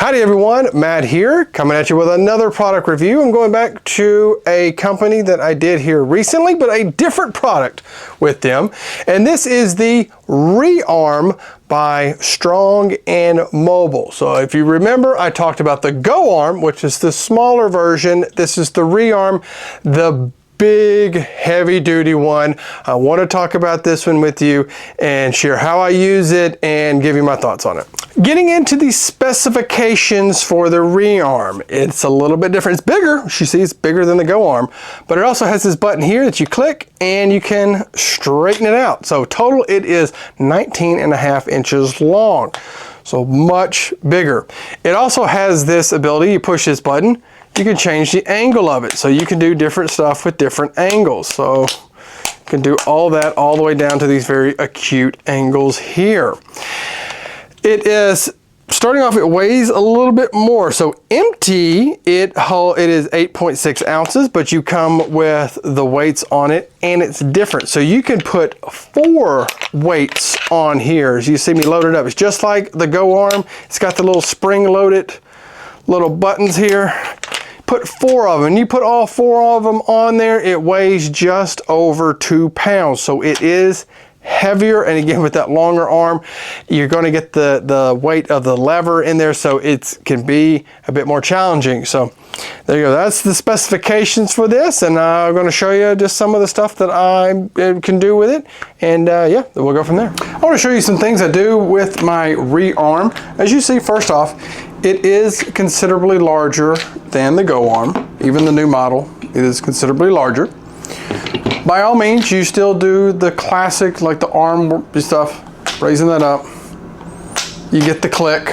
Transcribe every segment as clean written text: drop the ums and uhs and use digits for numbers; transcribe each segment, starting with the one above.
Howdy everyone, Matt here, coming at you with another product review. I'm going back to a company that I did here recently, but a different product with them. And this is the ReArm by Strong and Mobile. So if you remember, I talked about the GoArm, which is the smaller version. This is the ReArm, the big heavy duty one. I want to talk about this one with you and share how I use it and give you my thoughts on it. Getting into the specifications for the ReArm, it's a little bit different. It's bigger. You see, it's bigger than the GoArm, but it also has this button here that you click and you can straighten it out. So total, it is 19.5 inches long. So much bigger. It also has this ability, you push this button, you can change the angle of it. So you can do different stuff with different angles. So you can do all that all the way down to these very acute angles here. It is, starting off, it weighs a little bit more. So empty, it is 8.6 ounces, but you come with the weights on it and it's different. So you can put 4 weights on here. As you see me load it up, it's just like the GoArm. It's got the little spring loaded little buttons here. Put 4 of them. You put all 4 of them on there, it weighs just over 2 pounds. So it is heavier, and again, with that longer arm, you're going to get the weight of the lever in there, so it can be a bit more challenging. So there you go. That's the specifications for this, and I'm going to show you just some of the stuff that I can do with it, and yeah, we'll go from there. I want to show you some things I do with my ReArm. As you see, first off, it is considerably larger than the GoArm. Even the new model, it is considerably larger. By all means, you still do the classic, like the arm stuff, raising that up. You get the click,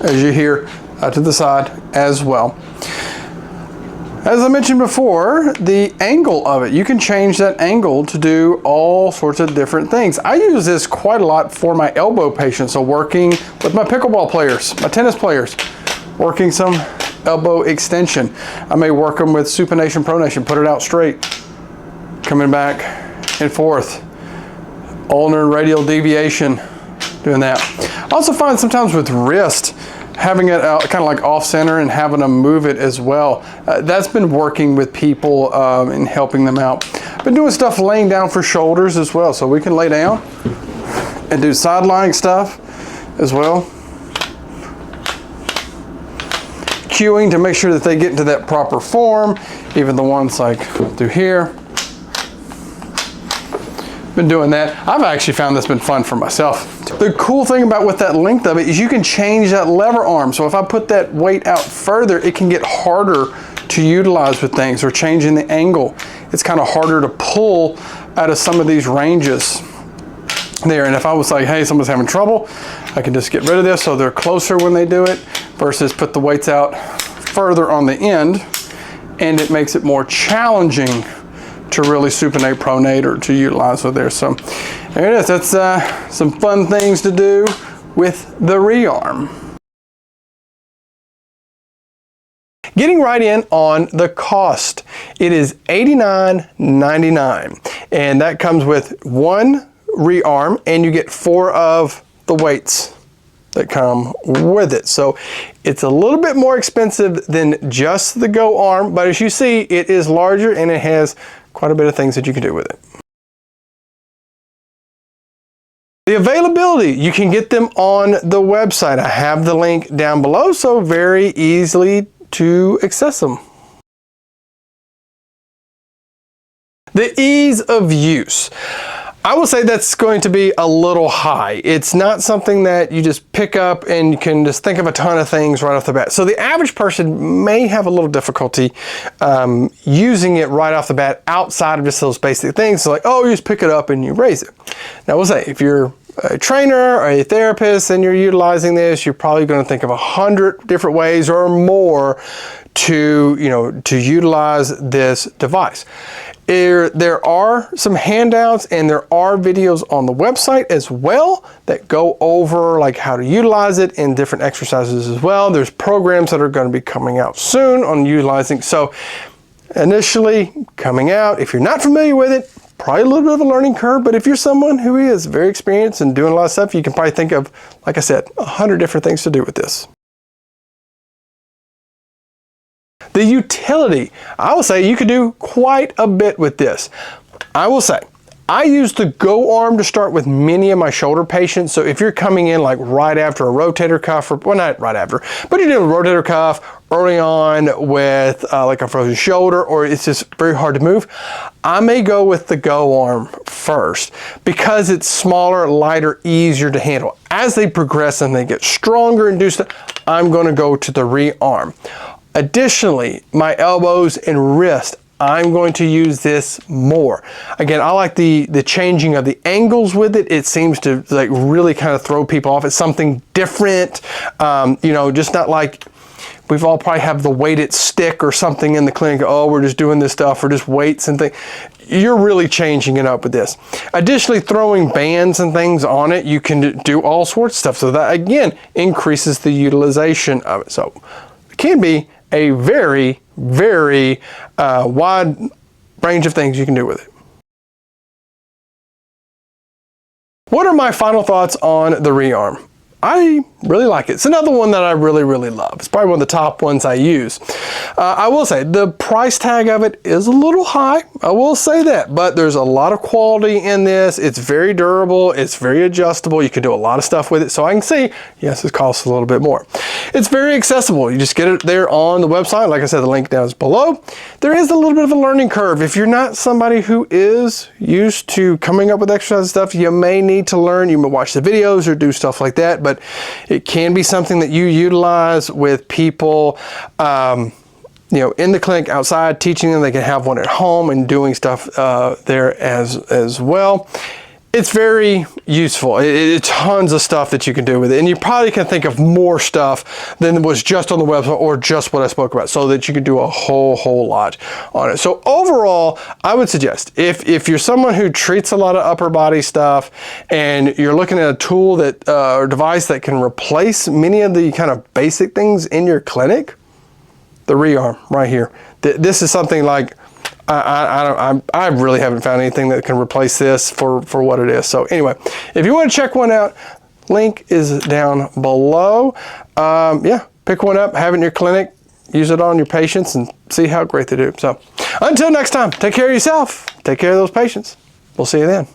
as you hear, out to the side as well. As I mentioned before, the angle of it, you can change that angle to do all sorts of different things. I use this quite a lot for my elbow patients, so working with my pickleball players, my tennis players, working some elbow extension. I may work them with supination, pronation, put it out straight, coming back and forth, ulnar and radial deviation, doing that. I also find sometimes with wrist, having it out kind of like off center and having them move it as well. That's been working with people and helping them out. Been doing stuff laying down for shoulders as well. So we can lay down and do side-lying stuff as well. Cueing to make sure that they get into that proper form. Even the ones like through here. Been doing that. I've actually found this been fun for myself. The cool thing about with that length of it is you can change that lever arm. So if I put that weight out further, it can get harder to utilize with things, or changing the angle. It's kind of harder to pull out of some of these ranges there. And if I was like, hey, someone's having trouble, I can just get rid of this so they're closer when they do it, versus put the weights out further on the end, and it makes it more challenging to really supinate, pronate, or to utilize with there. So there it is. That's some fun things to do with the ReArm. Getting right in on the cost, it is $89.99, and that comes with 1 ReArm, and you get 4 of the weights that come with it. So it's a little bit more expensive than just the GoArm, but as you see, it is larger and it has quite a bit of things that you can do with it. The availability, you can get them on the website. I have the link down below, so very easily to access them. The ease of use. I will say that's going to be a little high. It's not something that you just pick up and you can just think of a ton of things right off the bat. So the average person may have a little difficulty using it right off the bat outside of just those basic things. So like, oh, you just pick it up and you raise it. Now we'll say if you're a trainer or a therapist and you're utilizing this, you're probably going to think of 100 different ways or more to utilize this device. There are some handouts and there are videos on the website as well that go over like how to utilize it and different exercises as well. There's programs that are going to be coming out soon on utilizing. So initially coming out, if you're not familiar with it, probably a little bit of a learning curve, but if you're someone who is very experienced and doing a lot of stuff, you can probably think of, like I said, 100 different things to do with this. The utility, I will say you could do quite a bit with this. I will say, I use the Go Arm to start with many of my shoulder patients. So if you're coming in like right after a rotator cuff, or well, not right after, but you're doing a rotator cuff early on with like a frozen shoulder, or it's just very hard to move, I may go with the Go Arm first because it's smaller, lighter, easier to handle. As they progress and they get stronger and do stuff, I'm going to go to the Rearm. Additionally, my elbows and wrist, I'm going to use this more. Again, I like the changing of the angles with it. It seems to like really kind of throw people off. It's something different, you know, just not like we've all probably have the weighted stick or something in the clinic. Oh, we're just doing this stuff or just weights and things. You're really changing it up with this. Additionally, throwing bands and things on it, you can do all sorts of stuff. So that again increases the utilization of it. So it can be a very, very wide range of things you can do with it. What are my final thoughts on the Rearm? I really like it. It's another one that I really, really love. It's probably one of the top ones I use. I will say the price tag of it is a little high. I will say that, but there's a lot of quality in this. It's very durable. It's very adjustable. You can do a lot of stuff with it. So I can see, yes, it costs a little bit more. It's very accessible. You just get it there on the website. Like I said, the link down is below. There is a little bit of a learning curve. If you're not somebody who is used to coming up with exercise stuff, you may need to learn. You may watch the videos or do stuff like that, but it can be something that you utilize with people, you know, in the clinic, outside, teaching them. They can have one at home and doing stuff there as well. It's very useful. It's tons of stuff that you can do with it. And you probably can think of more stuff than was just on the website or just what I spoke about, so that you can do a whole lot on it. So overall, I would suggest if you're someone who treats a lot of upper body stuff and you're looking at a tool that or device that can replace many of the kind of basic things in your clinic, the Rearm right here. This is something like I really haven't found anything that can replace this for what it is. So anyway, if you want to check one out, link is down below. Yeah, pick one up, have it in your clinic, use it on your patients, and see how great they do. So until next time, take care of yourself, take care of those patients. We'll see you then.